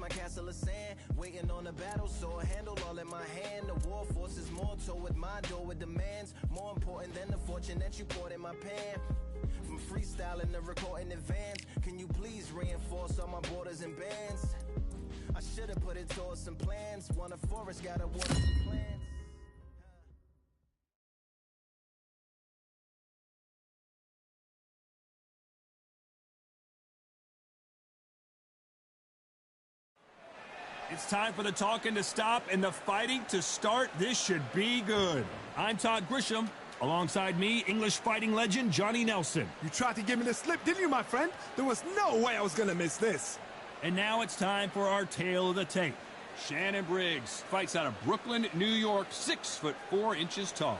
My castle of sand, waiting on a battle, so a handle all in my hand. The war force is more toward my door with demands, more important than the fortune that you poured in my pan. From freestyling to recording advance, can you please reinforce all my borders and bands? I should have put it towards some plans. Want a forest, gotta water some plants. It's time for the talking to stop and the fighting to start. This should be good. I'm Todd Grisham. Alongside me, English fighting legend Johnny Nelson. You tried to give me the slip, didn't you, my friend? There was no way I was going to miss this. And now it's time for our tale of the tape. Shannon Briggs fights out of Brooklyn, New York, 6'4" tall.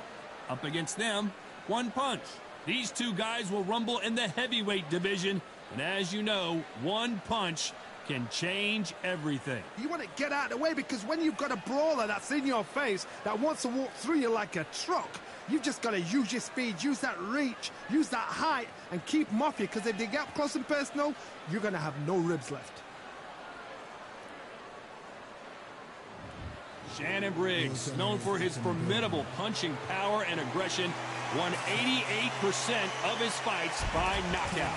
Up against them, one punch. These two guys will rumble in the heavyweight division. And as you know, one punch can change everything. You want to get out of the way, because when you've got a brawler that's in your face that wants to walk through you like a truck, you've just got to use your speed, use that reach, use that height, and keep them off you, because if they get up close and personal, you're going to have no ribs left. Shannon Briggs, known for his formidable punching power and aggression, won 88% of his fights by knockout.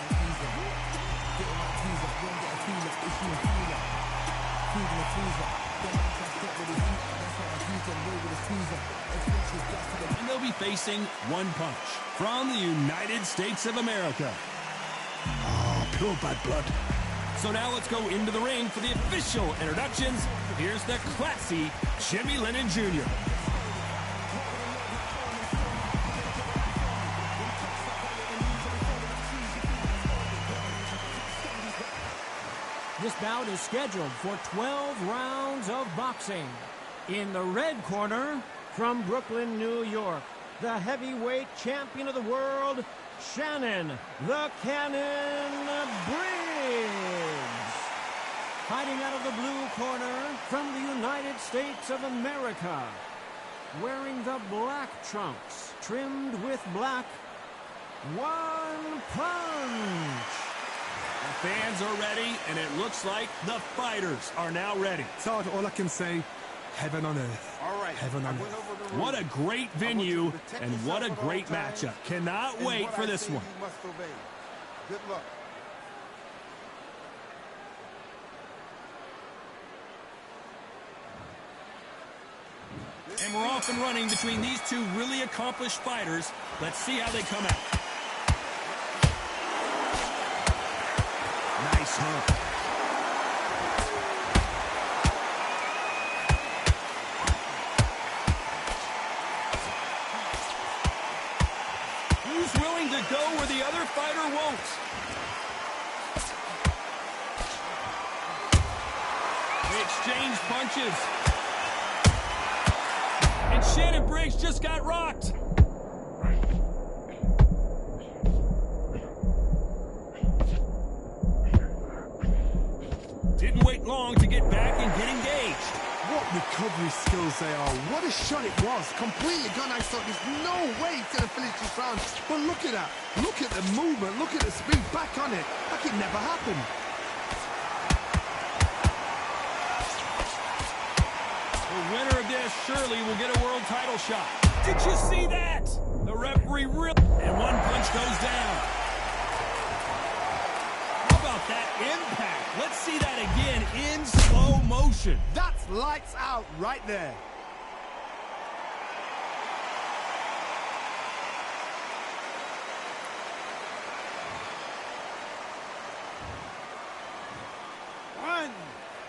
And they'll be facing one punch from the United States of America. Oh, pure bad blood. So now let's go into the ring for the official introductions. Here's the classy Jimmy Lennon Jr. This bout is scheduled for 12 rounds of boxing. In the red corner, from Brooklyn, New York, the heavyweight champion of the world, Shannon the Cannon Briggs. Fighting out of the blue corner, from the United States of America, wearing the black trunks, trimmed with black, one punch. The fans are ready, and it looks like the fighters are now ready. Todd, all I can say, heaven on earth. All right. Heaven on earth. What a great venue, and what a great matchup. Cannot wait for this one. You must obey. Good luck. And we're off and running between these two really accomplished fighters. Let's see how they come out. Nice hook. Who's willing to go where the other fighter won't? They exchange punches. And Shannon Briggs just got rocked. Didn't wait long to get back and get engaged. What recovery skills they are. What a shot it was. Completely gone. I thought there's no way he's going to finish this round. But look at that. Look at the movement. Look at the speed. Back on it. Like it never happened. The winner of this surely will get a world title shot. Did you see that? The referee ripped, and one punch goes down. How about that impact? Let's see that again in slow motion. That's lights out right there. One,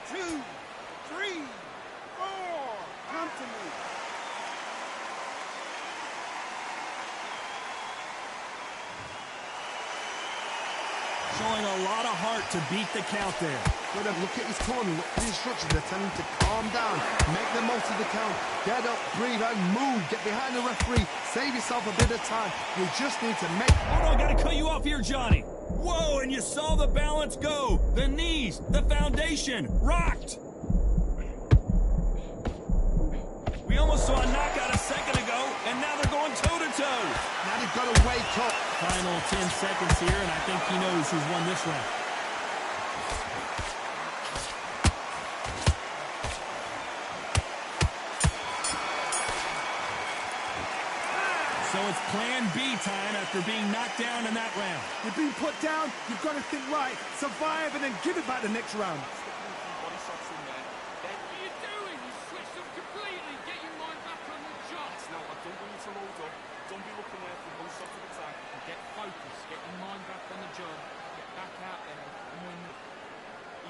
two, three, four. Come to me. Showing a lot lot of heart to beat the count there. But look at his corner, look at the instructions. They're telling him to calm down, make the most of the count, get up, breathe, and move. Get behind the referee, save yourself a bit of time. You just need to make... Hold on, gotta cut you off here, Johnny. Whoa, and you saw the balance go. The knees, the foundation, rocked. We almost saw a knockout a second ago, and now they're going toe-to-toe. Now they've got to wake up. Final 10 seconds here, and I think he knows who's won this round. So it's plan B time after being knocked down in that round. You've been put down, you've got to think right, survive, and then give it back the next round.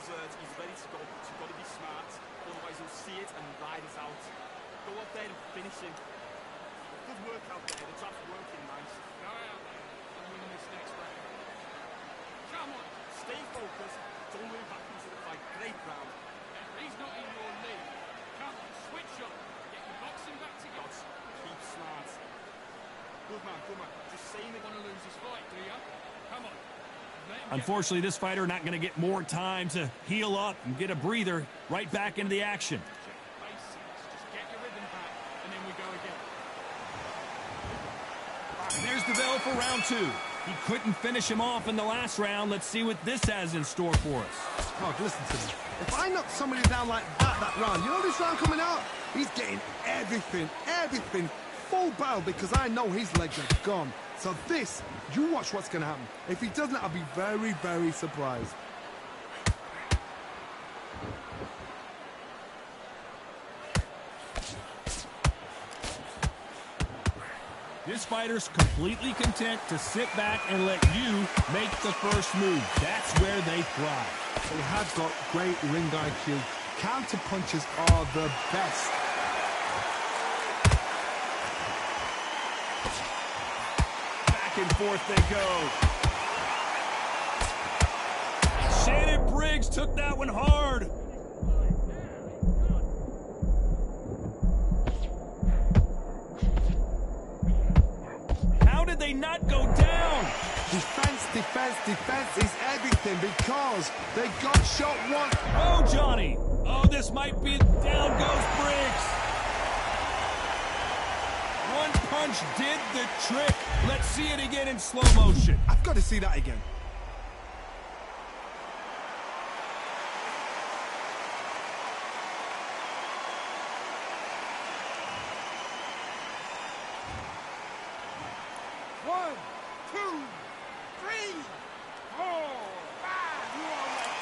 He's ready to go, but you've got to be smart, otherwise he'll see it and ride it out. Go up there and finish him. Good work out there, the trap's working nice. Go out there and win this next round. Come on! Stay focused, don't move back into the fight. Great round. He's not in your league. Come on, switch up. Get your boxing back together. Keep smart. Good man, good man. Just saying they want to lose this fight, do you? Come on. Unfortunately, this fighter not going to get more time to heal up and get a breather. Right back into the action. Just get your rhythm back, and then we go again. And there's the bell for round 2. He couldn't finish him off in the last round. Let's see what this has in store for us. God, listen to me. If I knock somebody down like that round, you know this round coming out? He's getting everything, full barrel, because I know his legs are gone. So this, you watch what's going to happen. If he doesn't, I'll be very, very surprised. This fighter's completely content to sit back and let you make the first move. That's where they thrive. They have got great ring IQ. Counter punches are the best. Back and forth they go. Shannon Briggs took that one hard. How did they not go down? Defense is everything, because they got shot once. Oh, Johnny. Oh, this might be... Down goes Briggs. One punch did the trick. Let's see it again in slow motion. I've got to see that again. One, two, three, four, five. You all right?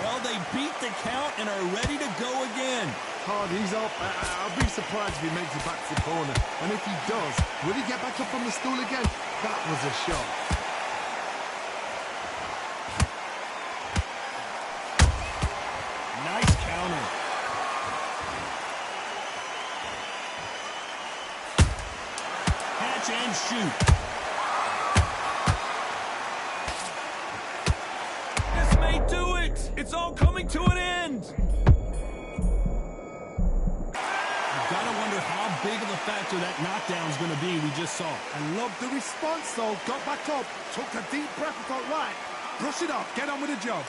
Well, they beat the count and are ready to go again. He's up. I'll be surprised if he makes it back to the corner. And if he does, will he get back up on the stool again? That was a shot. Nice counter. Catch and shoot. This may do it. It's all coming to an end. Gotta wonder how big of a factor that knockdown is going to be we just saw. I love the response, though. Got back up, took a deep breath, and thought, right, brush it off, get on with the job.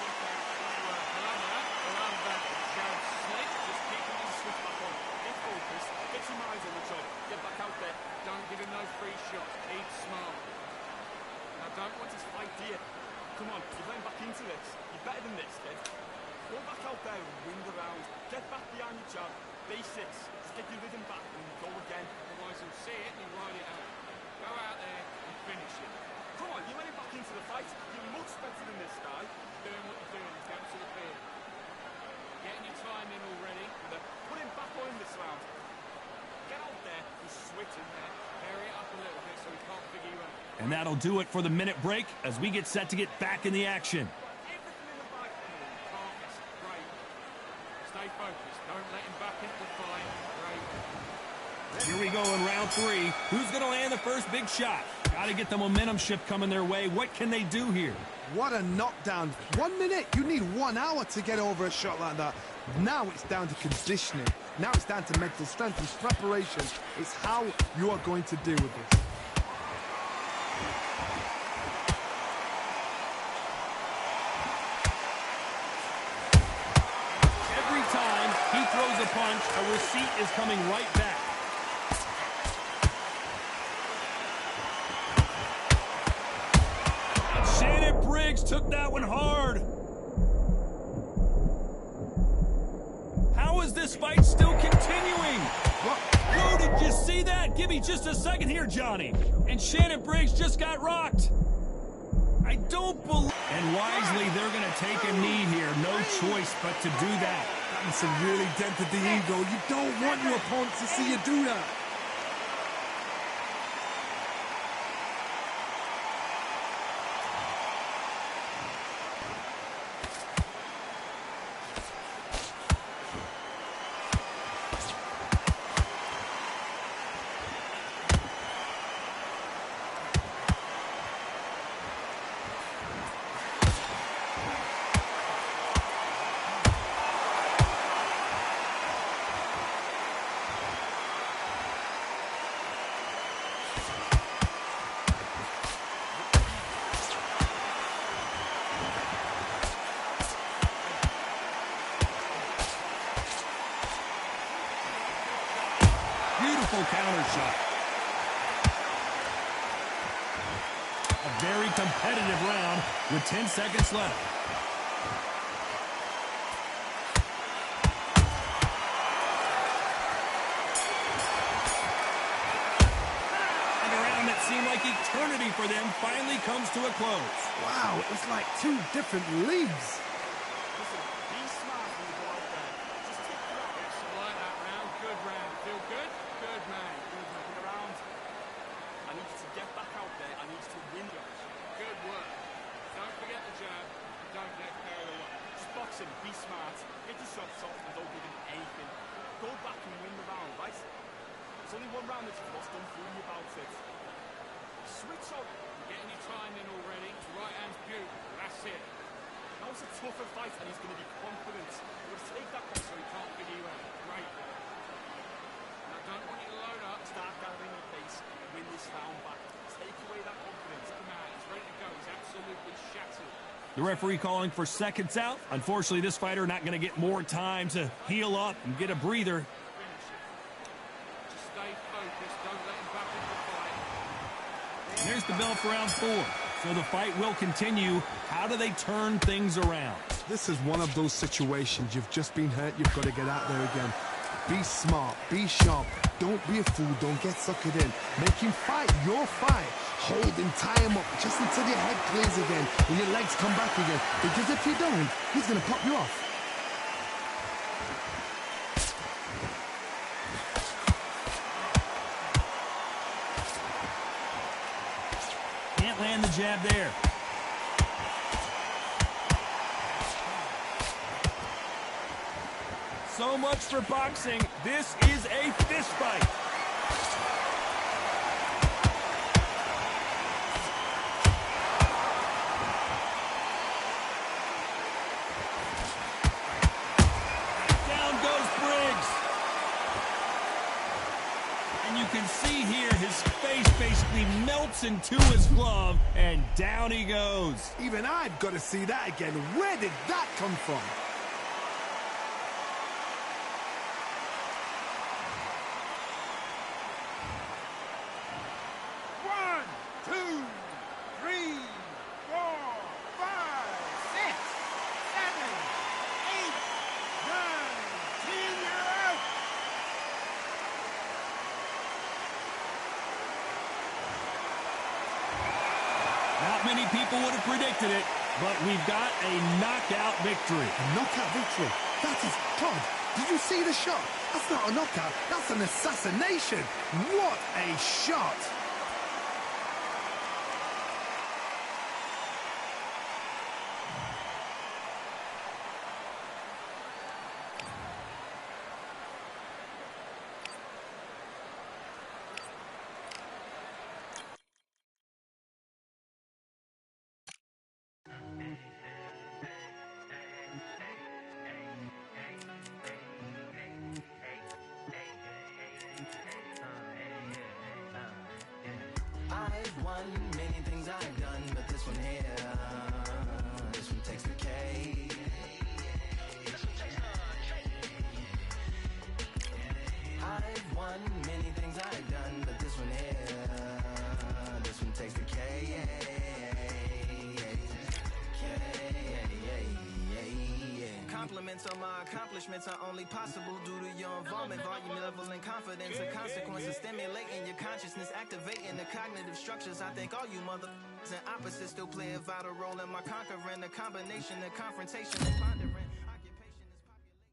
Don't want his fight, dear. Come on, you're going back into this. You're better than this, kid. Go back out there and win the round. Get back behind your jab. Basics. Just get your rhythm back and go again. Otherwise he'll see it and he'll ride it out. Go out there and finish it. Come on, you're running back into the fight. You're much better than this guy. Doing what you're doing. Go to the field. Getting your time in already. Put him back on this round. Get out there and switch in there. Vary it up a little bit so he can't figure you out. And that'll do it for the minute break as we get set to get back in the action. Everything in the fight, calmness, great. Stay focused. Don't let him back into the fight. Great. Here we go in round 3. Who's going to land the first big shot? Got to get the momentum shift coming their way. What can they do here? What a knockdown. 1 minute. You need 1 hour to get over a shot like that. Now it's down to conditioning. Now it's down to mental strength and preparation. It's how you are going to deal with this. Every time he throws a punch, a receipt is coming right back. Shannon Briggs took that one hard. How is this fight still continuing? Oh, did you see that? Give me just a second here, Johnny. And Shannon Briggs just got rocked. I don't believe... And wisely, they're going to take a knee here. No choice but to do that. That's really dented the ego. You don't want your opponent to see you do that. Beautiful counter shot. A very competitive round with 10 seconds left. And a round that seemed like eternity for them finally comes to a close. Wow, it was like 2 different leagues. Listen, be smart when you go out there. Just take the round. Yes, I like that round. Good round. Feel good? Good, man. Good looking around. I need you to get back out there. I need you to win. Good work. Don't forget the jab. Don't get carried away. Just boxing, be smart. Get your shots off and don't give him anything. Go back and win the round, right? There's only 1 round that you've lost. Don't fool me about it. Switch up. You're getting your time in already. His right hand's beautiful. That's it. Now it's a tougher fight and he's going to be confident. You've got to take that box so he can't get you out. Great. Now, don't want you to load up. Start gathering your pace and win this round back. Take away that confidence. Come on, he's ready to go. He's absolutely shattered. The referee calling for seconds out. Unfortunately, this fighter not going to get more time to heal up and get a breather. Finish it. Just stay focused. Don't let him back into the fight. And there's the bell for round 4. So the fight will continue. How do they turn things around? This is one of those situations. You've just been hurt. You've got to get out there again. Be smart. Be sharp. Don't be a fool. Don't get suckered in. Make him fight your fight. Hold him, tie him up just until your head clears again and your legs come back again. Because if you don't, he's going to pop you off. Can't land the jab there. So much for boxing. This is a fist fight. Down goes Briggs. And you can see here his face basically melts into his glove, and down he goes. Even I've got to see that again. Where did that come from? One, two, three, four, five, 6, 7, 8, 9, 10. You're out. Not many people would have predicted it, but we've got a knockout victory. A knockout victory. That is Todd. Did you see the shot? That's not a knockout. That's an assassination. What a shot. I've won many things I've done, but this one here, this one takes the cake. I've won many things I've done, but this one here, this one takes the cake. Compliments on my accomplishments are only possible due to your involvement, volume, level, and confidence. The consequences stimulating your consciousness, activating the cognitive structures. I think all you motherfuckers and opposites still play a vital role in my conquering. The combination of confrontation and pondering. Occupation is populating.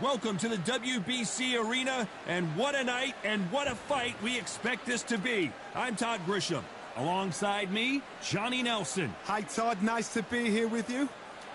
Welcome to the WBC Arena, and what a night and what a fight we expect this to be. I'm Todd Grisham. Alongside me, Johnny Nelson. Hi, Todd. Nice to be here with you.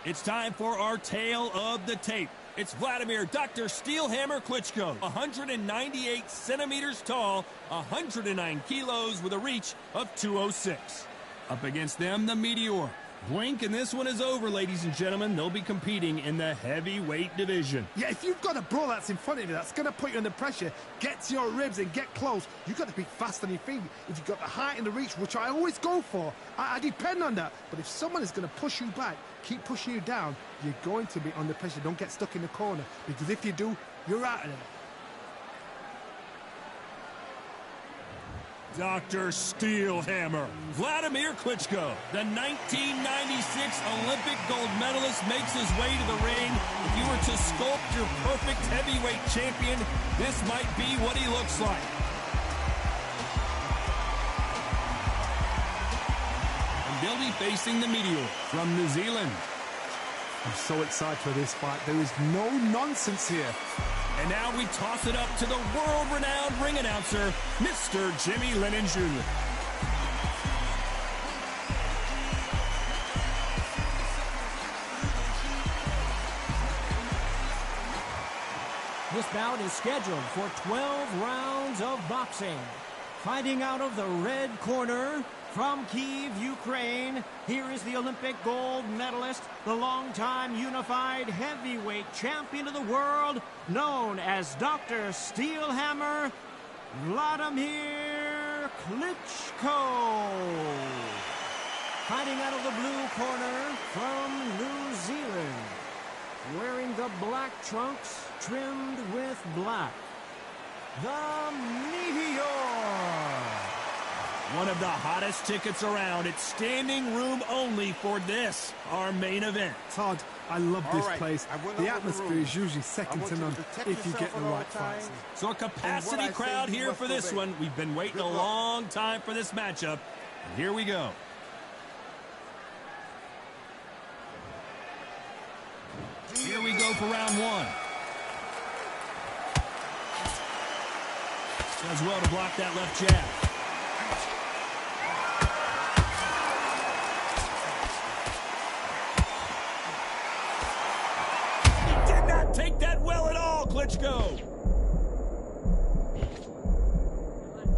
It's time for our tale of the tape. It's Vladimir Dr. Steelhammer Klitschko, 198 centimeters tall, 109 kilos with a reach of 206. Up against them, the Meteor. Blink and this one is over, ladies and gentlemen. They'll be competing in the heavyweight division. Yeah, if you've got a brawl that's in front of you, that's going to put you under pressure, get to your ribs and get close, you've got to be fast on your feet. If you've got the height and the reach, which I always go for, I depend on that. But if someone is going to push you back, keep pushing you down, you're going to be under pressure. Don't get stuck in the corner, because if you do, you're out of there. Dr. Steelhammer, Vladimir Klitschko, the 1996 Olympic gold medalist, makes his way to the ring. If you were to sculpt your perfect heavyweight champion, this might be what he looks like. And they'll be facing the Meteor from New Zealand. I'm so excited for this fight. There is no nonsense here. And now we toss it up to the world-renowned ring announcer, Mr. Jimmy Lennon Jr. This bout is scheduled for 12 rounds of boxing. Fighting out of the red corner, from Kyiv, Ukraine, here is the Olympic gold medalist, the longtime unified heavyweight champion of the world, known as Dr. Steelhammer, Vladimir Klitschko. Fighting out of the blue corner, from New Zealand, wearing the black trunks trimmed with black, the Meteor. One of the hottest tickets around. It's standing room only for this, our main event. Todd, I love this place. The atmosphere is usually second to none if you get the right fights. So a capacity crowd here for this one. We've been waiting a long time for this matchup. And here we go. Here we go for round one. Does well to block that left jab. Take that well at all, Klitschko.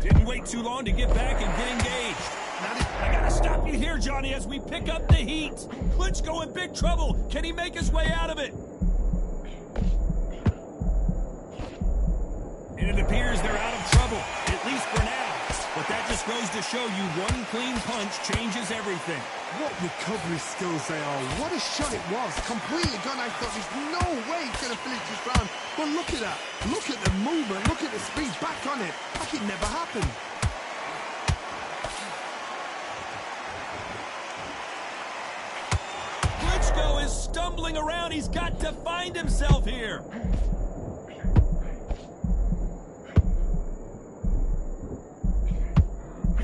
Didn't wait too long to get back and get engaged. I gotta stop you here, Johnny, as we pick up the heat. Klitschko in big trouble. Can he make his way out of it? And it appears they're out of trouble, at least for now. But that just goes to show you one clean punch changes everything. What recovery skills they are. What a shot it was. Completely gone. I thought there's no way he's going to finish this round. But look at that. Look at the movement. Look at the speed. Back on it. Like it never happened. Klitschko is stumbling around. He's got to find himself here.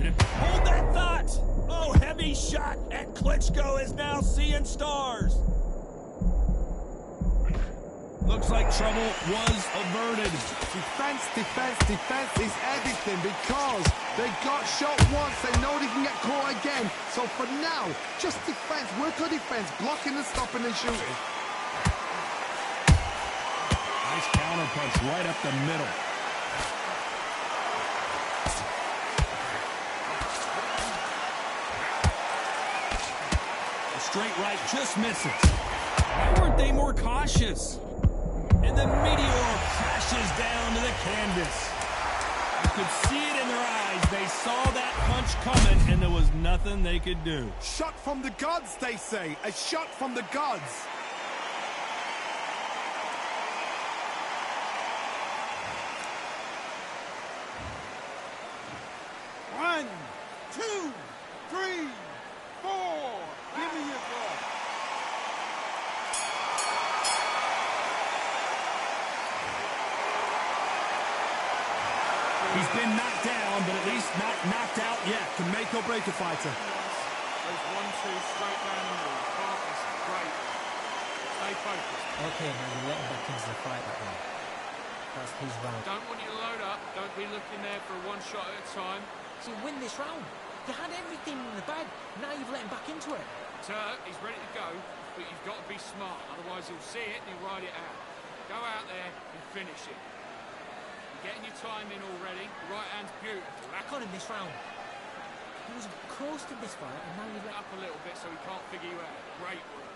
Hold that thought. Oh, heavy shot, and Klitschko is now seeing stars. Looks like trouble was averted. Defense, defense, defense is everything, because they got shot once. They know they can get caught again. So for now, just defense, work on defense, blocking and stopping and shooting. Nice counter punch right up the middle. straight right just misses. Why weren't they more cautious? And the meteor crashes down to the canvas. You could see it in their eyes. They saw that punch coming, and there was nothing they could do. Shot from the gods, they say. A shot from the gods. One, two, three, four. Give me your ball. He's been knocked down, but at least not knocked out yet. Can make or break a fighter. Those 1-2 straight down the middle. Can't miss it. Great. Stay focused. Okay, now you let him back into the fight that way. That's his round. Don't want you to load up. Don't be looking there for one shot at a time. So win this round. You had everything in the bag. Now you've let him back into it. Turk, he's ready to go, but you've got to be smart. Otherwise, he'll see it and he'll ride it out. Go out there and finish it. Getting your time in already. The right hand's beautiful. Back on him this round. He was close to this fight, and now you've let Up a little bit so he can't figure you out. Great work.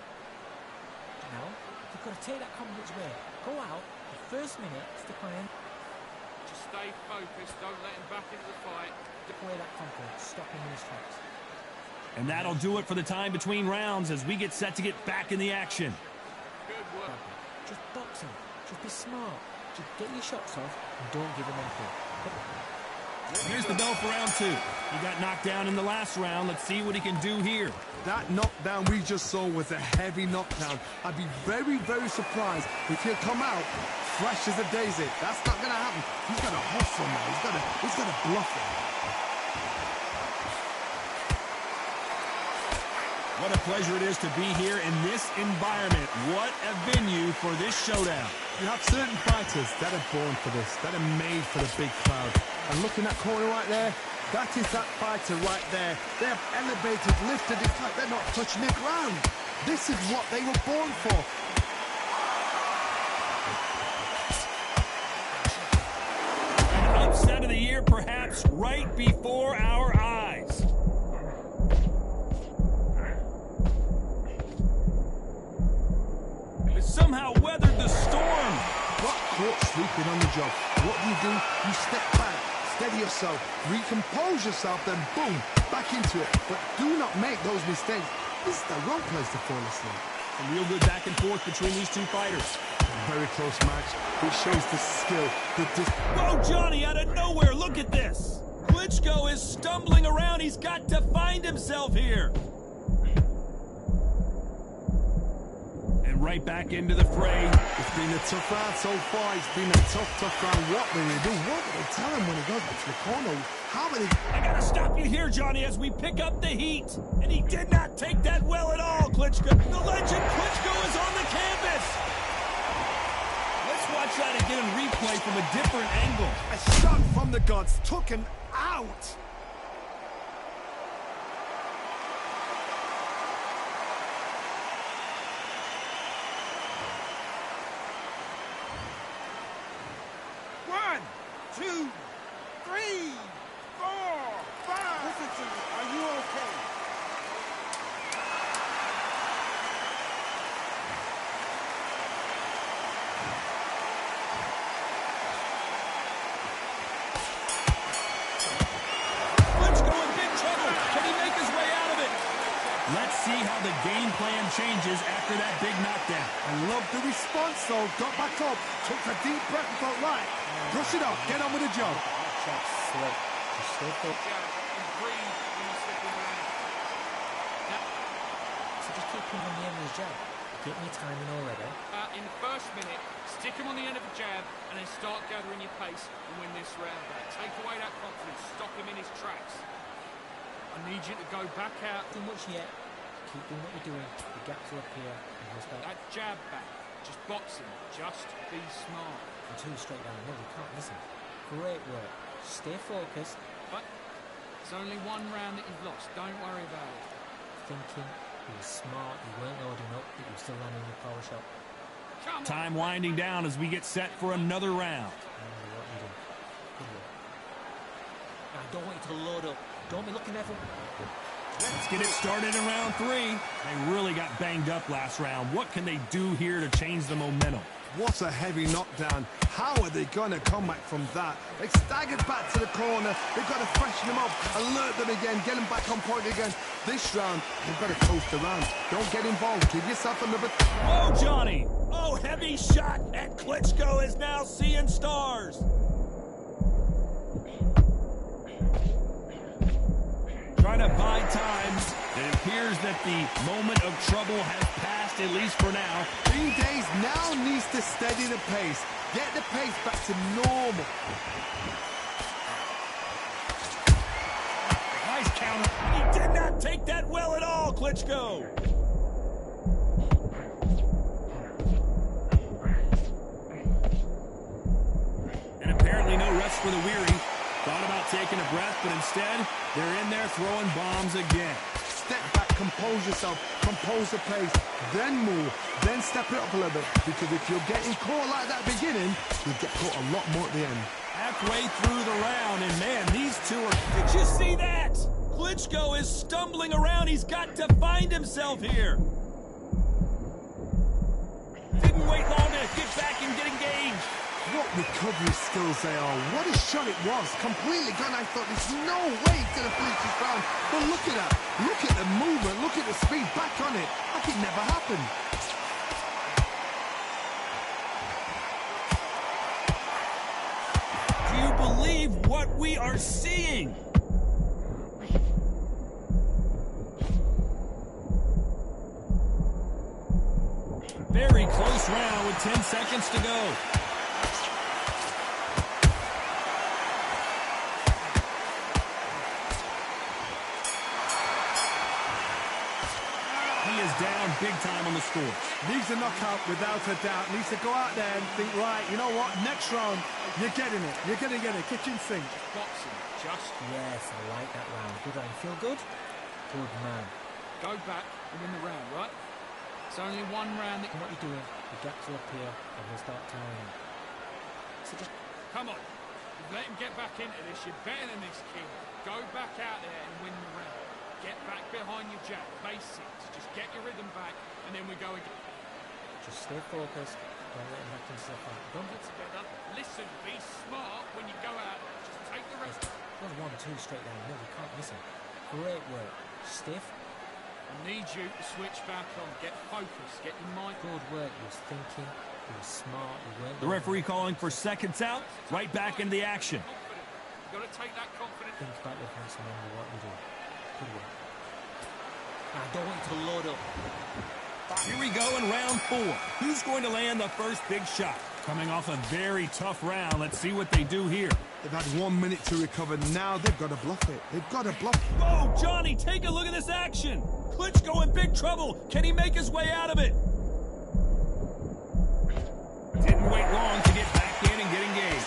Now, you've got to take that confidence away. Go out, the first minute, stick on him. Just stay focused. Don't let him back into the fight. Take away that confidence. Stop him in his tracks. And that'll do it for the time between rounds as we get set to get back in the action. Good work. Just box him. Just be smart. Just get your shots off and don't give him anything. Here's the bell for round 2. He got knocked down in the last round. Let's see what he can do here. That knockdown we just saw was a heavy knockdown. I'd be very, very surprised if he'll come out fresh as a daisy. That's not going to happen. He's got to hustle now. He's got to bluff it. What a pleasure it is to be here in this environment. What a venue for this showdown. You have certain fighters that are born for this, that are made for the big crowd. And look in that corner right there, that is that fighter right there. They have elevated, lifted, it's like they're not touching the ground. This is what they were born for. An upset of the year, perhaps, right before our eyes. Somehow weathered the storm. Got caught sleeping on the job. What do? You step back, steady yourself, recompose yourself, then boom, back into it. But do not make those mistakes. This is the wrong place to fall asleep. A real good back and forth between these two fighters. A very close match. It shows the skill, Whoa, Johnny, out of nowhere, look at this. Klitschko is stumbling around. He's got to find himself here. Right back into the fray. It's been a tough round so far. It's been a tough round. What will they do? What will they tell him when he goes back to the corner? How will they... I gotta stop you here, Johnny, as we pick up the heat. And he did not take that well at all, Klitschko. The legend Klitschko is on the canvas. Let's watch that again in replay from a different angle. A shot from the gods took him out. One, two, three, four, five. Listen to me. Are you okay? Klitschko in big trouble. Can he make his way out of it? Let's see how the game plan changes after that big knockdown. I love the response, though. Got back up, took a deep breath and thought, right, brush it off, get on with the job. That's slick. Just stay focused. And breathe when you slip around. So just keep him on the end of his jab. Get me timing already. In the first minute, stick him on the end of a jab and then start gathering your pace and win this round back. Take away that confidence, stop him in his tracks. I need you to go back out. Too much yet. Keep doing what you're doing. The gaps will appear. And he'll start. That jab back. Just box him. Just be smart. And two straight down the middle. You can't miss him. Great work. Stay focused. But it's only one round that you've lost. Don't worry about it. Thinking. You were smart. You weren't loading up. But you were still landing your power shot. Come on. Time winding down as we get set for another round. Remember what you're doing. Good work. I don't want you to load up. Don't be looking there for... Let's get it started in round 3. They really got banged up last round. What can they do here to change the momentum? What a heavy knockdown. How are they going to come back from that? They staggered back to the corner. They've got to freshen them up, alert them again, get them back on point again. This round, they've got to coast around. Don't get involved. Give yourself another... Oh, Johnny! Oh, heavy shot, and Klitschko is now seeing stars. Trying to buy time. It appears that the moment of trouble has passed, at least for now. Green Days now needs to steady the pace. Get the pace back to normal. Nice counter. He did not take that well at all, Klitschko. And apparently no rest for the weary. Thought about taking a breath, but instead, they're in there throwing bombs again. Step back, compose yourself, compose the pace, then move, then step it up a little bit. Because if you're getting caught like that beginning, you'll get caught a lot more at the end. Halfway through the round, and man, these two are... Did you see that? Klitschko is stumbling around. He's got to find himself here. Didn't wait long to get back and get engaged. What recovery skills they are. What a shot it was. Completely gone. I thought there's no way he's going to finish this round. But look at that. Look at the movement. Look at the speed. Back on it. Like it never happened. Do you believe what we are seeing? Very close round with 10 seconds to go. Down big time on the score. Needs a knockout without a doubt. Needs to go out there and think, right, you know what, next round, you're getting it. You're going to get a kitchen sink. Boxing, just. Yes, I like that round. Good round. Feel good? Good man. Go back and win the round, right? It's only one round that... And what you're doing, the gaps will appear and he'll start tiring. So just... Come on. Let him get back into this. You're better than this, King. Go back out there and win the round. Get back behind your jab. Basics. Just get your rhythm back, and then we go again. Just stay focused. Don't let him back into the fight. Don't get together. Listen, be smart when you go out. Just take the rest. Well, 1-2 straight down the middle. You can't miss him. Great work. Stiff. I need you to switch back on. Get focused. Get your mind. Good work. You was thinking. You was smart. You weren't. The referee calling for seconds out. Right back into the action. You've got to take that confidence. Think about the defense and remember what you do. Good work. I don't want you to load up. Here we go in round 4. Who's going to land the first big shot? Coming off a very tough round. Let's see what they do here. They've had 1 minute to recover. Now they've got to bluff it. They've got to bluff it. Oh, Johnny, take a look at this action. Klitschko in big trouble. Can he make his way out of it? Didn't wait long to get back in and get engaged.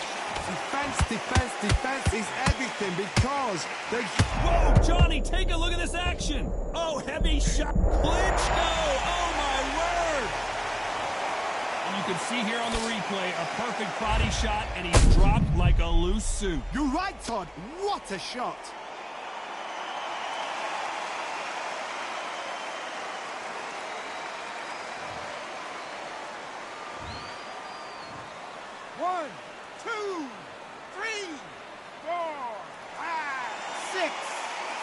Defense, defense, defense is everything because they... Whoa, Johnny, take a look at this action. Oh, heavy shot. Klitschko, oh my word. And you can see here on the replay, a perfect body shot, and he's dropped like a loose suit. You're right, Todd. What a shot. One, two, 3, 4, 5, 6,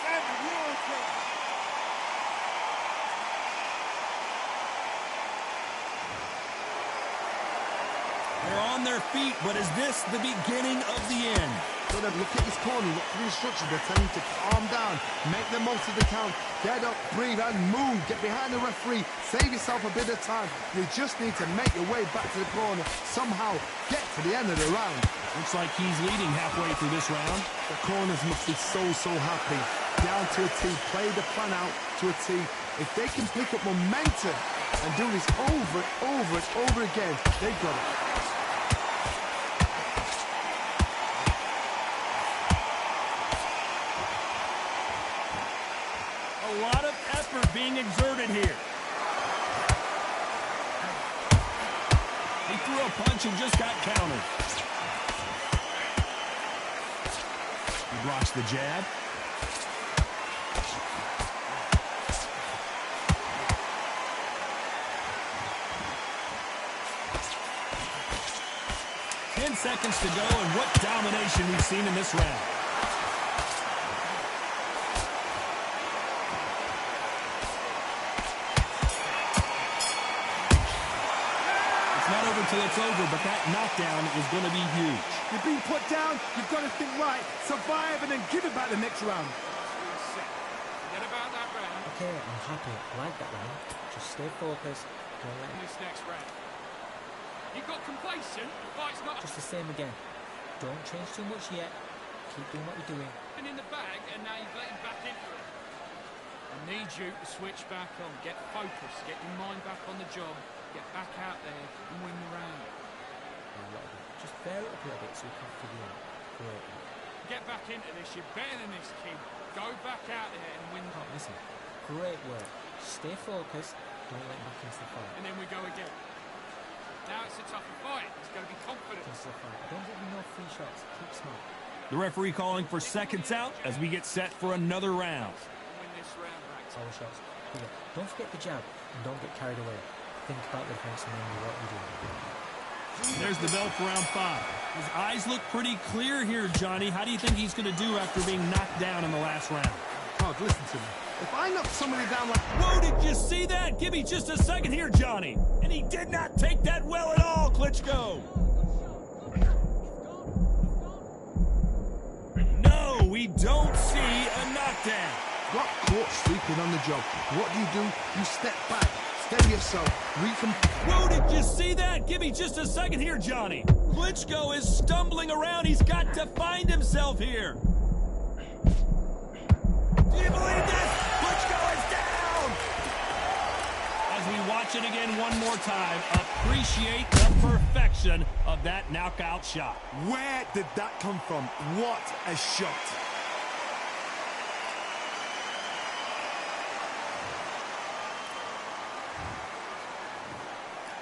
7. You're okay. They're on their feet, but is this the beginning of the end? So then look at his corner, look for the instructions. They're telling you to calm down, make the most of the count, get up, breathe, and move. Get behind the referee, save yourself a bit of time. You just need to make your way back to the corner, somehow get to the end of the round. Looks like he's leading halfway through this round. The corners must be so happy. Down to a T, play the plan out to a T. If they can pick up momentum and do this over and over again, they've got it. A lot of effort being exerted here. He threw a punch and just got countered. He blocks the jab. 10 seconds to go, and what domination we've seen in this round. It's not over till it's over, but that knockdown is going to be huge. You've been put down, you've got to think right, survive, and then give it back the next round. Forget about that round. Okay, I'm happy. I like that round. Just stay focused. Don't let In this next round. You got complacent. The fight's not Just the same again. Don't change too much yet. Keep doing what you're doing. in the bag, and now you've let him back into it. I need you to switch back on. Get focused. Get your mind back on the job. Get back out there and win the round. Just bear it up a little bit so we can figure it out. Great. Get back into this. You're better than this, kid. Go back out there and win. Oh, listen. Great work. Stay focused. Don't let him back into the fight. And then we go again. Now it's a tougher fight. He's got to be confident. Into the fight. Don't give him no free shots. Keep smart. The referee calling for seconds out as we get set for another round. Win this round, Max. Power shots. Here. Don't forget the jab and don't get carried away. Think about the defense and remember what you do. There's the bell for round 5. His eyes look pretty clear here, Johnny. How do you think he's going to do after being knocked down in the last round? Todd, listen to me. If I knock somebody down like... Whoa, did you see that? Give me just a second here, Johnny. And he did not take that well at all, Klitschko. No, we don't see a knockdown. Got caught sleeping on the job. What do? You step back, steady yourself, Whoa, did you see that? Give me just a second here, Johnny. Klitschko is stumbling around. He's got to find himself here. Do you believe this? Klitschko is down! As we watch it again one more time, appreciate the perfection of that knockout shot. Where did that come from? What a shot.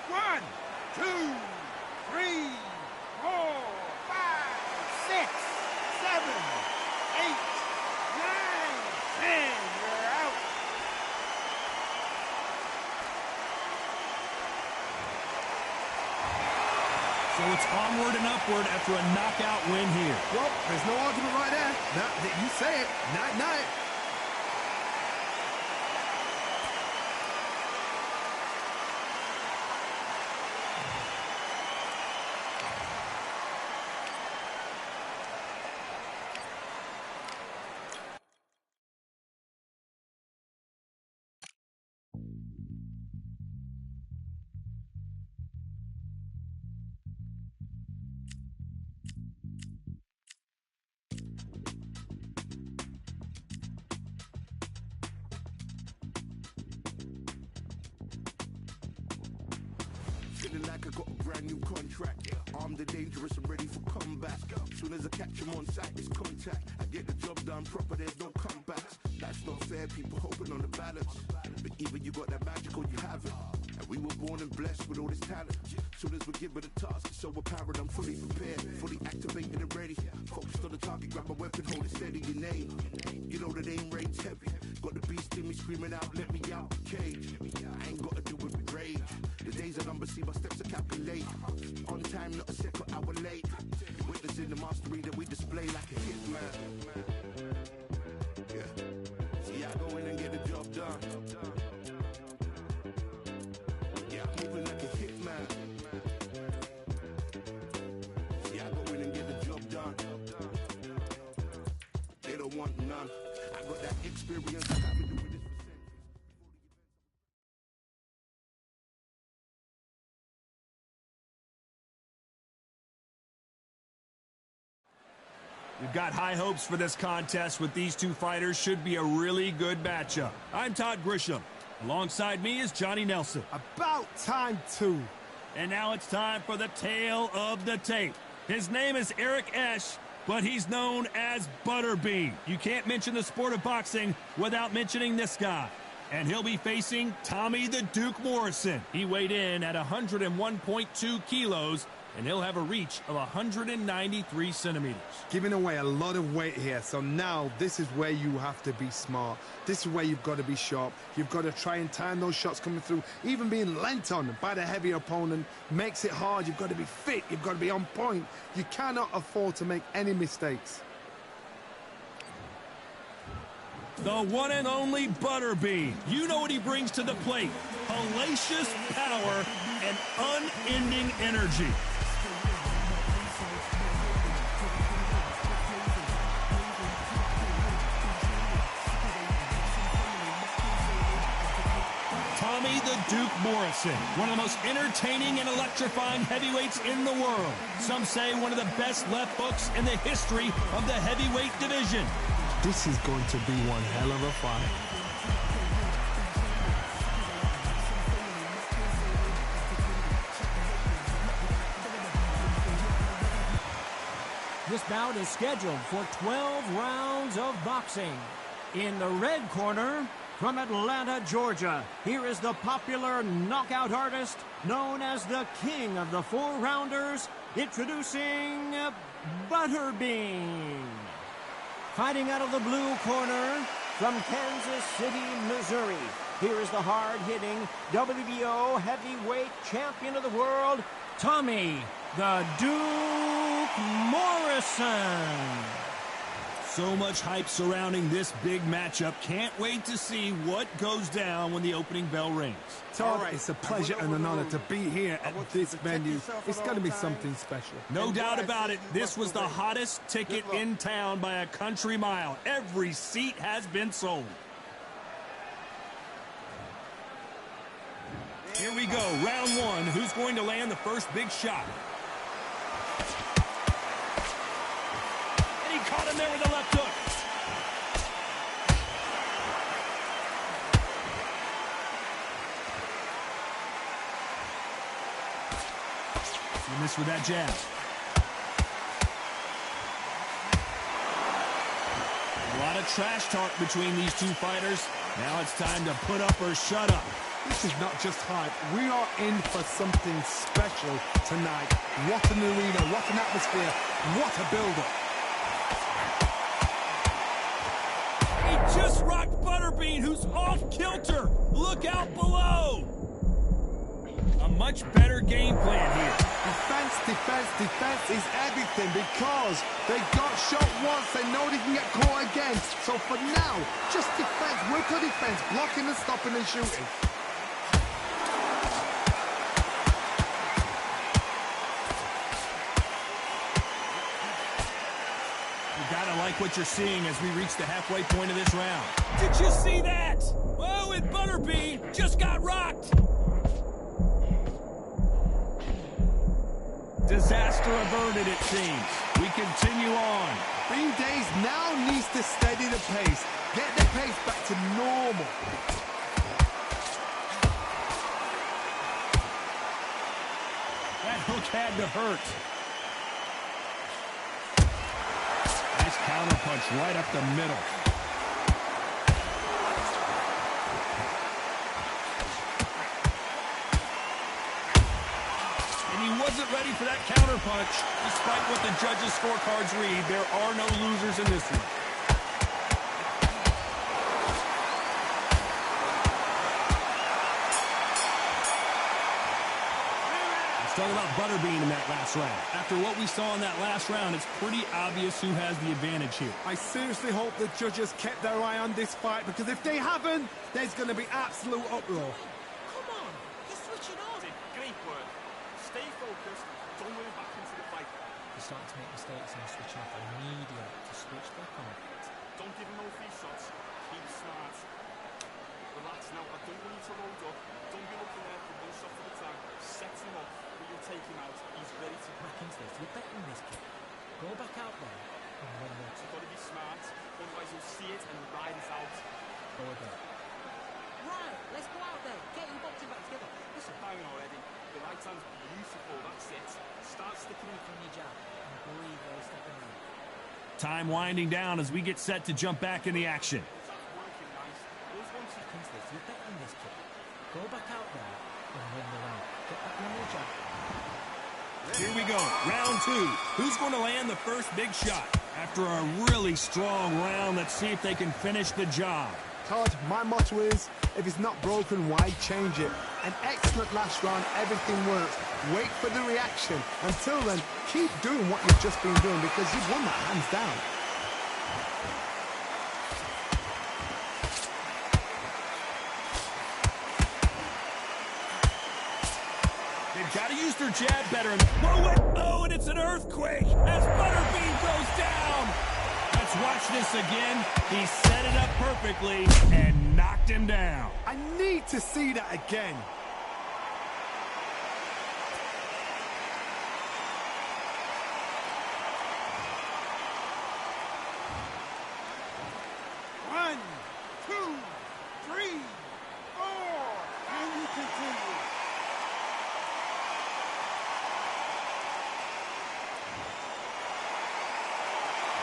One, two, three, 4, 5, 6, 7, 8, 9, 10. You're out. So it's onward and upward after a knockout win here. Well, there's no argument right there. You say it. Night-night. Feeling like I got a brand new contract. Armed and dangerous and ready for combat. Soon as I catch him on sight, it's contact. I get the job done proper, there's no comebacks. That's not fair, people hoping on the balance. But even you got that magical, you have it. And we were born and blessed with all this talent. Soon as we give it a task, it's so apparent I'm fully prepared, fully activated and ready. Focused on the target, grab my weapon, hold it steady, your name. You know that aim rate's heavy. Got the beast in me screaming out, let me out the cage. I ain't got to do it with rage. The days are numbered, see my steps are calculated. On time, not a second hour late. Witnessing the mastery that we display like a hitman. Yeah. See, I go in and get the job done. Yeah, I'm moving like a hitman. See, I go in and get the job done. They don't want none. I got that experience. I got me doing this. We've got high hopes for this contest with these two fighters. Should be a really good matchup. I'm Todd Grisham. Alongside me is Johnny Nelson. About time, too. And now it's time for the tale of the tape. His name is Eric Esch, but he's known as Butterbean. You can't mention the sport of boxing without mentioning this guy. And he'll be facing Tommy the Duke Morrison. He weighed in at 101.2 kilos and he'll have a reach of 193 centimeters. Giving away a lot of weight here, so now this is where you have to be smart. This is where you've got to be sharp. You've got to try and time those shots coming through. Even being lent on by the heavier opponent makes it hard. You've got to be fit. You've got to be on point. You cannot afford to make any mistakes. The one and only Butterbean. You know what he brings to the plate. Hellacious power and unending energy. Tommy the Duke Morrison, one of the most entertaining and electrifying heavyweights in the world. Some say one of the best left hooks in the history of the heavyweight division. This is going to be one hell of a fight. This bout is scheduled for 12 rounds of boxing. In the red corner, from Atlanta, Georgia, here is the popular knockout artist known as the King of the Four Rounders, introducing Butterbean. Fighting out of the blue corner, from Kansas City, Missouri, here is the hard-hitting WBO heavyweight champion of the world, Tommy the Duke Morrison. So much hype surrounding this big matchup. Can't wait to see what goes down when the opening bell rings. Todd, it's a pleasure and an honor to be here at this venue. It's going to be something special. No doubt about it. This was the hottest ticket in town by a country mile. Every seat has been sold. Here we go. Round one. Who's going to land the first big shot? And he caught him there with a left hook. He missed with that jab. A lot of trash talk between these two fighters. Now it's time to put up or shut up. This is not just hype. We are in for something special tonight. What an arena, what an atmosphere, what a build-up. He just rocked Butterbean, who's off kilter. Look out below. A much better game plan here. Defense, defense, defense is everything because they got shot once. They know they can get caught again. So for now, just defense, work on defense, blocking and stopping and shooting. Gotta like what you're seeing as we reach the halfway point of this round. Did you see that? Oh, and Butterbean just got rocked. Disaster averted, it seems. We continue on. Bean Days now needs to steady the pace. Get the pace back to normal. That hook had to hurt. Nice counter punch right up the middle. And he wasn't ready for that counter punch. Despite what the judges' scorecards read, there are no losers in this one. Talk about Butterbean in that last round. After what we saw in that last round, it's pretty obvious who has the advantage here. I seriously hope the judges kept their eye on this fight, because if they haven't, there's going to be absolute uproar. Come on, you're switching on. Great work. Stay focused. Don't move back into the fight. You're starting to make mistakes and you're switching off. I need you to switch back on. Don't give him no free shots. Keep smart. Relax now. I don't want you to load up. Don't be looking there for one shot at a time. Set him up. You'll take him out. He's ready to Back into this. You're betting this kid. Go back out there and win it. You've got to be smart. Otherwise you'll see it and ride it out. Go again. Right, let's go out there. Get your boxing back together. Listen. Hang already. The right hand's beautiful. That's it. Start sticking in From your jab and breathe while you're stepping in. Time winding down as we get set to jump back in the action. working nice. Those ones Back into this. You're betting this kid. Go back out there and win the round. Get back on your jab. Here we go, round two. Who's going to land the first big shot? After a really strong round, let's see if they can finish the job. Todd, my motto is, if it's not broken, why change it? An excellent last round, everything works. Wait for the reaction. Until then, keep doing what you've just been doing because you've won that hands down. They've got to use their jab better. Oh, and it's an earthquake as Butterbean goes down. Let's watch this again. He set it up perfectly and knocked him down. I need to see that again. One, two, three, four. Can you continue?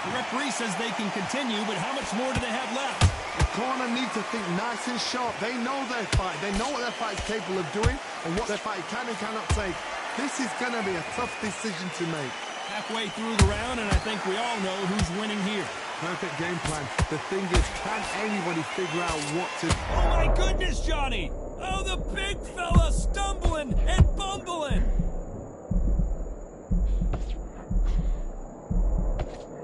The referee says they can continue, but how much more do they have left? The corner needs to think nice and sharp. They know their fight. They know what their fight is capable of doing and what their fight can and cannot take. This is going to be a tough decision to make. Halfway through the round, and I think we all know who's winning here. Perfect game plan. The thing is, can anybody figure out what to... Oh, my goodness, Johnny! Oh, the big fella stumbling and bumbling!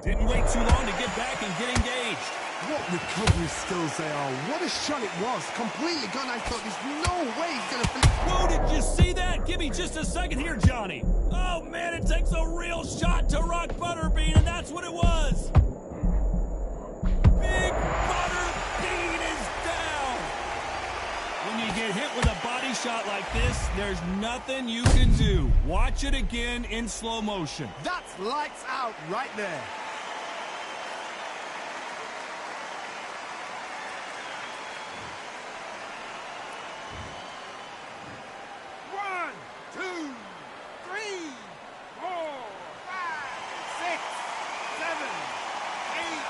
Didn't wait too long to get back and get engaged. What recovery skills they are. What a shot it was. Completely gone. I thought there's no way he's going to finish. Whoa, did you see that? Give me just a second here, Johnny. Oh, man, it takes a real shot to rock Butterbean, and that's what it was. Big Butterbean is down. When you get hit with a body shot like this, there's nothing you can do. Watch it again in slow motion. That's lights out right there. One, two, three, four, five, six, seven, eight,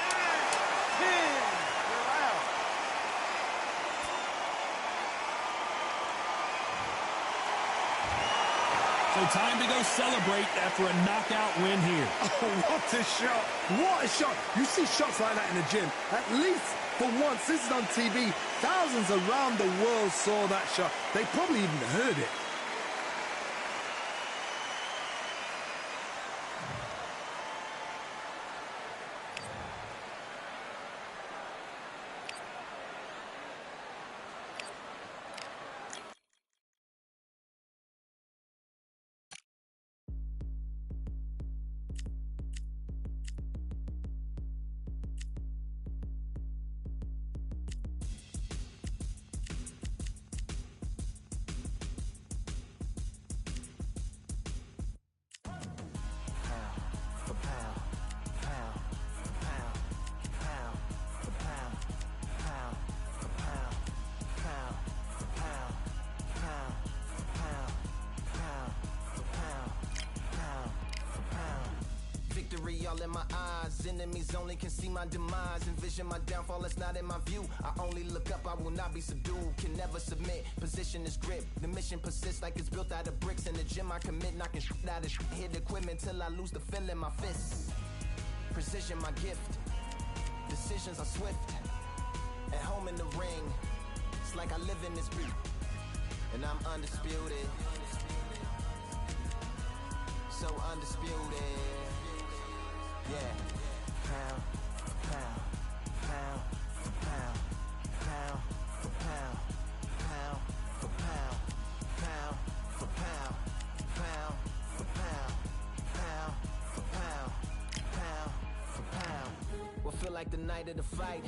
nine, 10. You're out. So time to go celebrate after a knockout win here. Oh, what a shot. What a shot. You see shots like that in the gym. At least for once, this is on TV. Thousands around the world saw that shot. They probably even heard it. Victory all in my eyes. Enemies only can see my demise. Envision my downfall, it's not in my view. I only look up, I will not be subdued. Can never submit, position is grip. The mission persists like it's built out of bricks. In the gym I commit, knocking shit out of shit. Hit equipment till I lose the feel in my fists. Precision my gift. Decisions are swift. At home in the ring, it's like I live in this beat. And I'm undisputed. So undisputed. Yeah. Pound for pound, pound for pound, pound for pound, pound for pound, pound for pound, pound for pound, pound for pound, pound for pound. What feel like the night of the fight?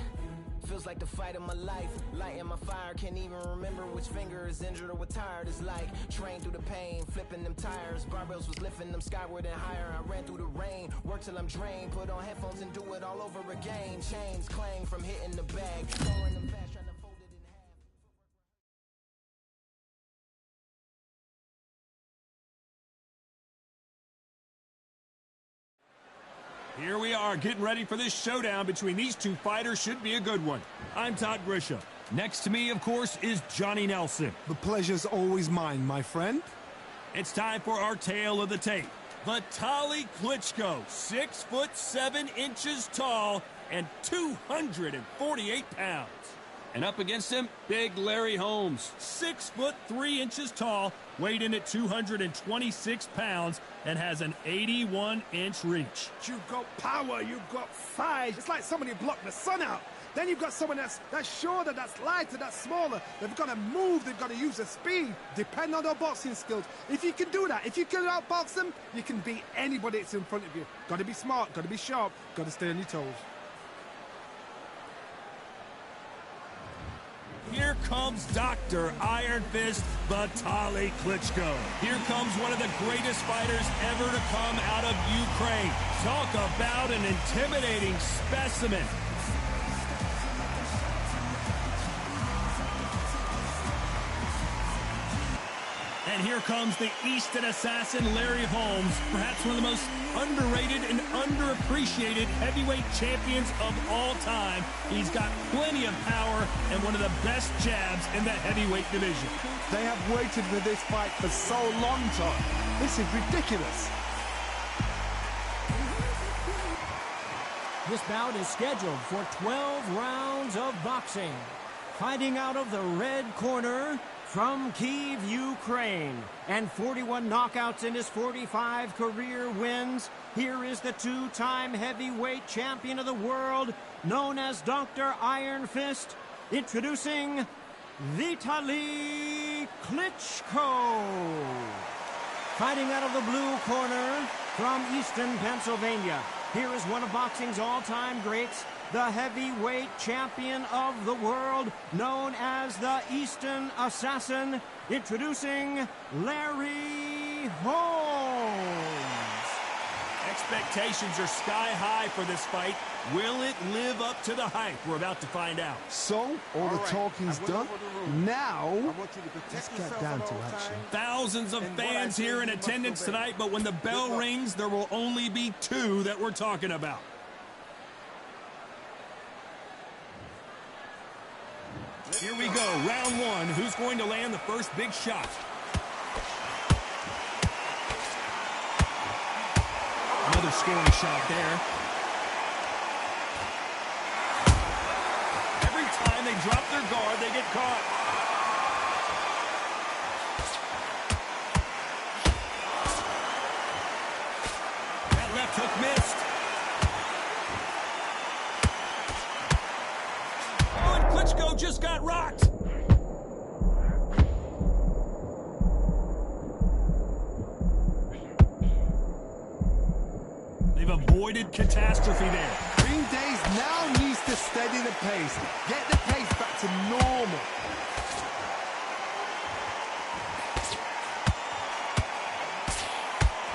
Feels like the fight of my life. Lighting my fire, can't even remember which finger is injured or what tired is like. Trained through the pain, flipping them tires. Barbells was lifting them skyward and higher. I ran through the rain, work till I'm drained. Put on headphones and do it all over again. Chains clang from hitting the bag. Throwing them fast, trying to fold it in half. Here we are, getting ready for this showdown between these two fighters. Should be a good one. I'm Todd Grisham. Next to me, of course, is Johnny Nelson. The pleasure's always mine, my friend. It's time for our tale of the tape. Vitaly Klitschko, 6'7" tall and 248 pounds. And up against him, big Larry Holmes, 6'3" tall, weighed in at 226 pounds, and has an 81-inch reach. You've got power, you've got size. It's like somebody blocked the sun out. Then you've got someone that's shorter, that's lighter, that's smaller. They've got to move, they've got to use their speed. Depend on their boxing skills. If you can do that, if you can outbox them, you can beat anybody that's in front of you. Got to be smart, got to be sharp, got to stay on your toes. Here comes Dr. Iron Fist Vitaly Klitschko. Here comes one of the greatest fighters ever to come out of Ukraine. Talk about an intimidating specimen. And here comes the Eastern assassin, Larry Holmes, perhaps one of the most underrated and underappreciated heavyweight champions of all time. He's got plenty of power and one of the best jabs in the heavyweight division. They have waited for this fight for so long, Todd. This is ridiculous. This bout is scheduled for 12 rounds of boxing. Fighting out of the red corner, from Kyiv, Ukraine, and 41 knockouts in his 45 career wins, here is the two-time heavyweight champion of the world, known as Dr. Iron Fist, introducing Vitaly Klitschko. Fighting out of the blue corner, from Eastern Pennsylvania, here is one of boxing's all-time greats, the heavyweight champion of the world, known as the Eastern Assassin, introducing Larry Holmes. Expectations are sky high for this fight. Will it live up to the hype? We're about to find out. So, all the talking's done. Now, let's get down to action. Thousands of fans here in attendance tonight, but when the bell rings, there will only be two that we're talking about. Here we go, round one. Who's going to land the first big shot? Another scoring shot there. Every time they drop their guard, they get caught. That left hook missed. Klitschko just got rocked. They've avoided catastrophe there. Green Days now needs to steady the pace. Get the pace back to normal.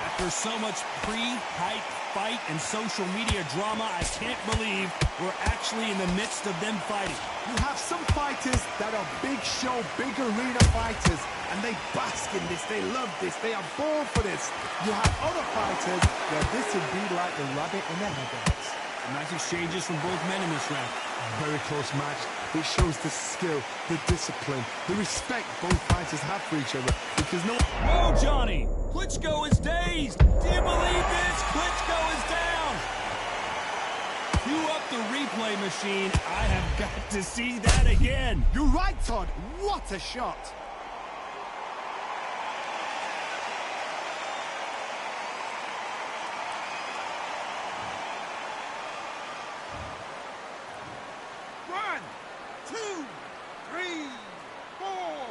After so much pre-hype fight and social media drama, I can't believe we're actually in the midst of them fighting. You have some fighters that are big show, big arena fighters, and they bask in this, they love this, they are born for this. You have other fighters where this would be like the rabbit in the headlights. Nice exchanges from both men in this round. Very close match. It shows the skill, the discipline, the respect both fighters have for each other. Because no... Whoa, Johnny! Klitschko is dazed! Do you believe this? Klitschko is down! Cue up the replay machine. I have got to see that again. You're right, Todd. What a shot. One, two, three, four.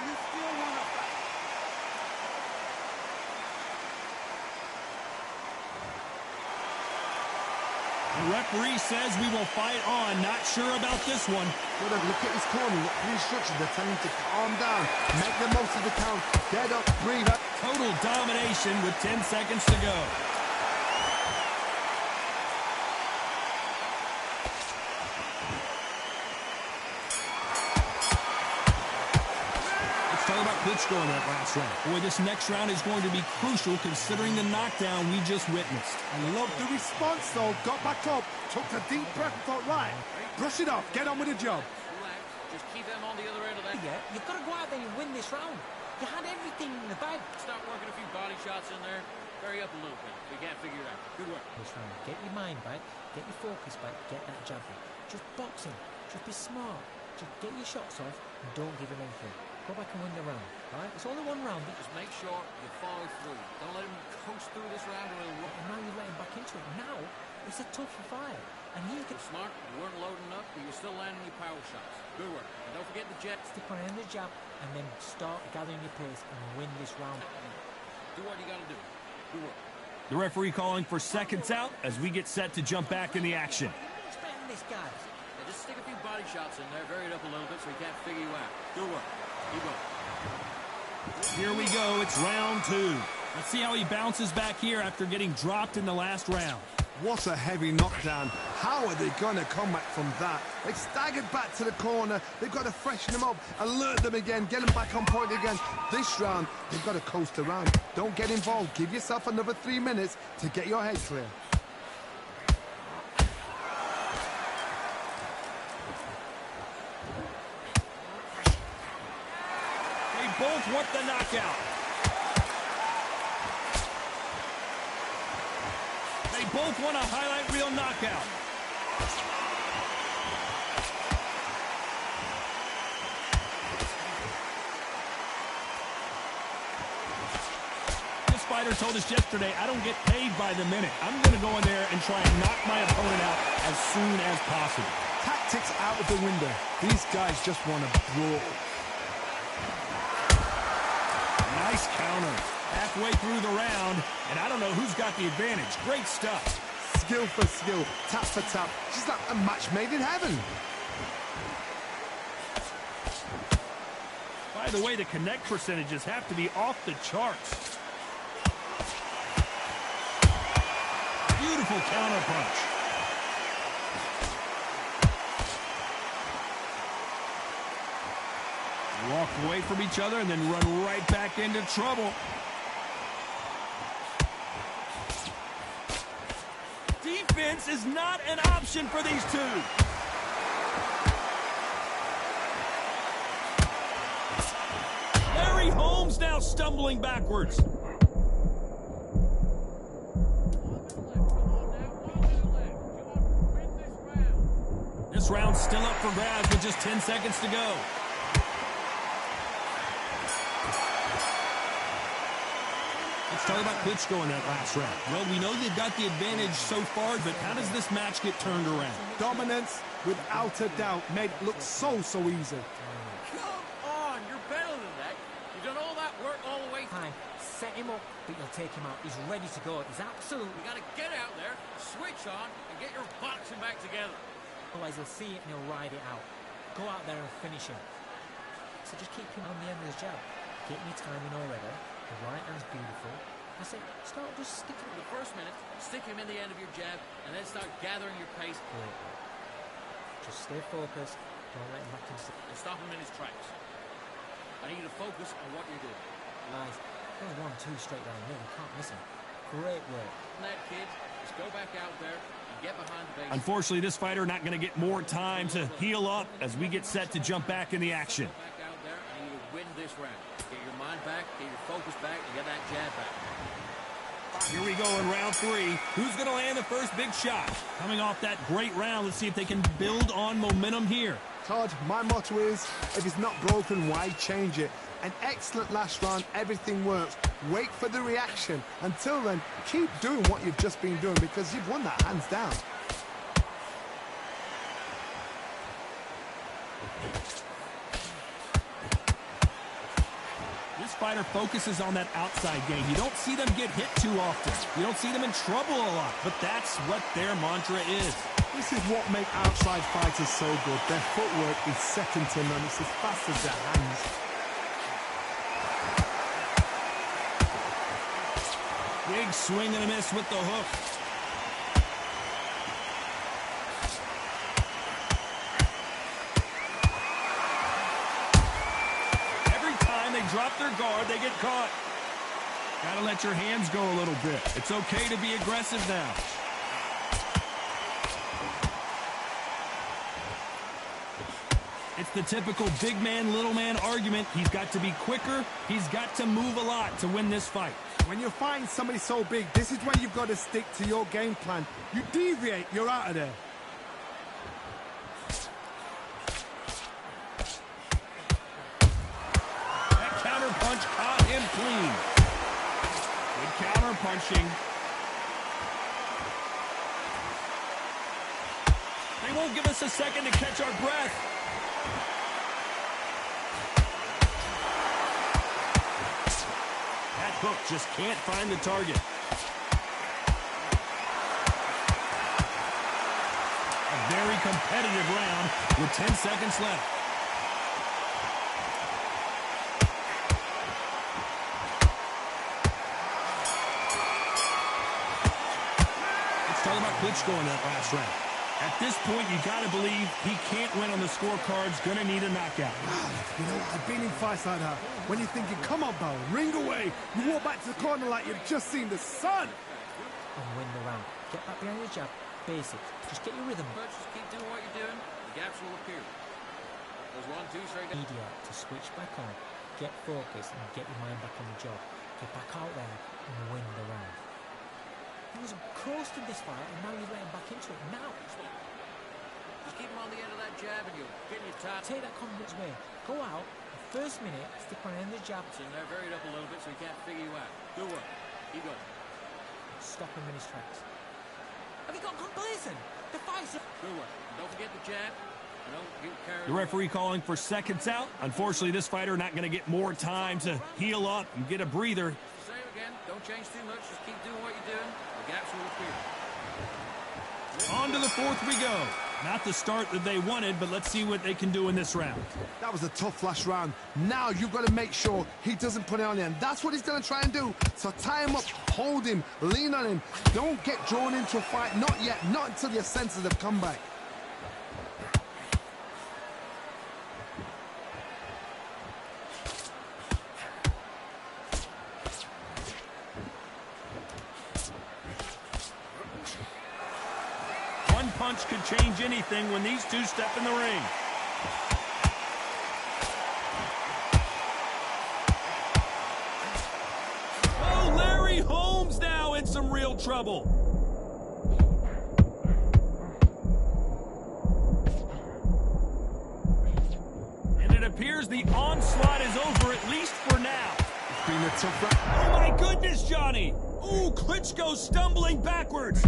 You still want to fight? The referee says we will fight on. Not sure about this one. Look at his corner. What the instructions? They're telling him to calm down. Make the most of the count. Get up, breathe up. Total domination with 10 seconds to go. Let's talk about Klitschko in that last round. Boy, this next round is going to be crucial considering the knockdown we just witnessed. I love the response, though. Got back up, took a deep breath, thought, right, brush it off, get on with the job. Just keep them on the other end of that. Yeah, you've got to go out there and win this round. You had everything in the bag. Start working a few body shots in there. Vary up a little bit. We can't figure it out. Good work. This round, get your mind back, get your focus back, get that jab in. Just boxing. Just be smart. Just get your shots off and don't give him anything. Go back and win the round. Right? It's only one round. Just make sure you follow through. Don't let him coast through this round or he'll And now you're letting back into it. Now it's a tougher fight. And he gets smart. You weren't loading up, but you're still landing your power shots. Good work. And don't forget the jet. stick on the jab and then start gathering your pace and win this round. Do what you gotta do. Good work. The referee calling for seconds out as we get set to jump back in the action. Expecting this, guys. Yeah, just stick a few body shots in there, vary it up a little bit so he can't figure you out. Good work. Keep going. Here we go. It's round 2. Let's see how he bounces back here after getting dropped in the last round. What a heavy knockdown. How are they going to come back from that? They've staggered back to the corner. They've got to freshen them up, alert them again, get them back on point again. This round, they've got to coast around. Don't get involved. Give yourself another 3 minutes to get your head clear. They both want the knockout. They both want a highlight reel knockout. This fighter told us yesterday, I don't get paid by the minute. I'm going to go in there and try and knock my opponent out as soon as possible. Tactics out of the window. These guys just want to brawl. Nice counter. Halfway through the round, and I don't know who's got the advantage. Great stuff. Skill for skill, tap for tap. Just like a match made in heaven. By the way, the connect percentages have to be off the charts. Beautiful counter punch. Walk away from each other and then run right back into trouble. Defense is not an option for these two. Larry Holmes now stumbling backwards. This round's still up for grabs with just 10 seconds to go. Let's talk about Klitschko in that last round. Well, we know they've got the advantage so far, but how does this match get turned around? Dominance, without a doubt, made it look so easy. Come on, you're better than that. You've done all that work all the way through. Fine, set him up, but you'll take him out. He's ready to go. He's absolutely... You gotta get out there, switch on, and get your boxing back together. Otherwise, he'll see it and he'll ride it out. Go out there and finish him. So just keep him on the end of his jab. Getting your timing already. The right hand's beautiful. I said, start just sticking the first minute, stick him in the end of your jab, and then start gathering your pace. Great. Just stay focused. Don't let him back into... And stop him in his tracks. I need you to focus on what you're doing. Nice. There's 1-2 straight down there. You can't miss him. Great work. And that kid, just go back out there and get behind the base. Unfortunately, this fighter not going to get more time to heal up as we get set to jump back in the action. Go back out there and you win this round. Get your mind back, get your focus back, and get that jab back. Here we go in round 3. Who's going to land the first big shot? Coming off that great round, let's see if they can build on momentum here. Todd, my motto is, if it's not broken, why change it? An excellent last round, everything works. Wait for the reaction. Until then, keep doing what you've just been doing because you've won that hands down. This fighter focuses on that outside game. You don't see them get hit too often. You don't see them in trouble a lot, but that's what their mantra is. This is what makes outside fighters so good. Their footwork is second to none. It's as fast as their hands. Big swing and a miss with the hook. Every time they drop their guard, they get caught. Gotta let your hands go a little bit. It's okay to be aggressive now. It's the typical big man, little man argument. He's got to be quicker. He's got to move a lot to win this fight. When you're fighting somebody so big, this is when you've got to stick to your game plan. You deviate, you're out of there. That counter punch caught him clean. Good counter punching. They won't give us a second to catch our breath. That hook just can't find the target. A very competitive round with 10 seconds left. Let's talk about Klitschko in that last round. At this point, you got to believe he can't win on the scorecards. Going to need a knockout. You know, I've been in fights like that. When you're thinking, come on, Bo, ring away. You walk back to the corner like you've just seen the sun. And win the round. Get back behind your jab. Basics. Just get your rhythm. Just keep doing what you're doing. The gaps will appear. There's 1, 2 straight. Media to switch back on. Get focused and get your mind back on the job. Get back out there and win the round. He was coasting this fight, and now you're letting back into it. Now, Just keep him on the end of that jab and you'll get your top. take that confidence away. Go out, the first minute, stick behind the jab. In there, buried up a little bit so he can't figure you out. Good work. Keep going. Stop him in his tracks. Have you got complacent? The fight's... Good work. And don't forget the jab. You know, you carry. The referee calling for seconds out. Unfortunately, this fighter not going to get more time to heal up and get a breather. Same again. Don't change too much. Just keep doing what you're doing. The gaps will appear. On to the fourth we go. Not the start that they wanted, but let's see what they can do in this round. That was a tough last round. Now you've got to make sure he doesn't put it on you, and that's what he's going to try and do. So tie him up, hold him, lean on him. Don't get drawn into a fight. Not yet. Not until your senses have come back. One punch could change anything when these two step in the ring. Oh, Larry Holmes now in some real trouble. And it appears the onslaught is over, at least for now. It's been a tough round. Oh, my goodness, Johnny. Ooh, Klitschko stumbling backwards.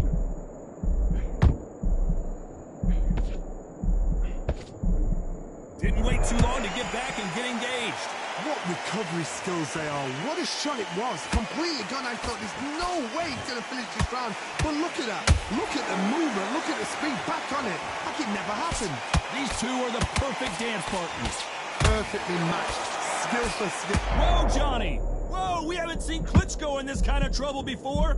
Didn't wait too long to get back and get engaged. What recovery skills they are. What a shot it was. Completely gone. I thought there's no way he's going to finish this round. But look at that. Look at the movement. Look at the speed. Back on it. Like it never happened. These two are the perfect dance partners. Perfectly matched. Skill for skill. Whoa, Johnny. Whoa, we haven't seen Klitschko in this kind of trouble before.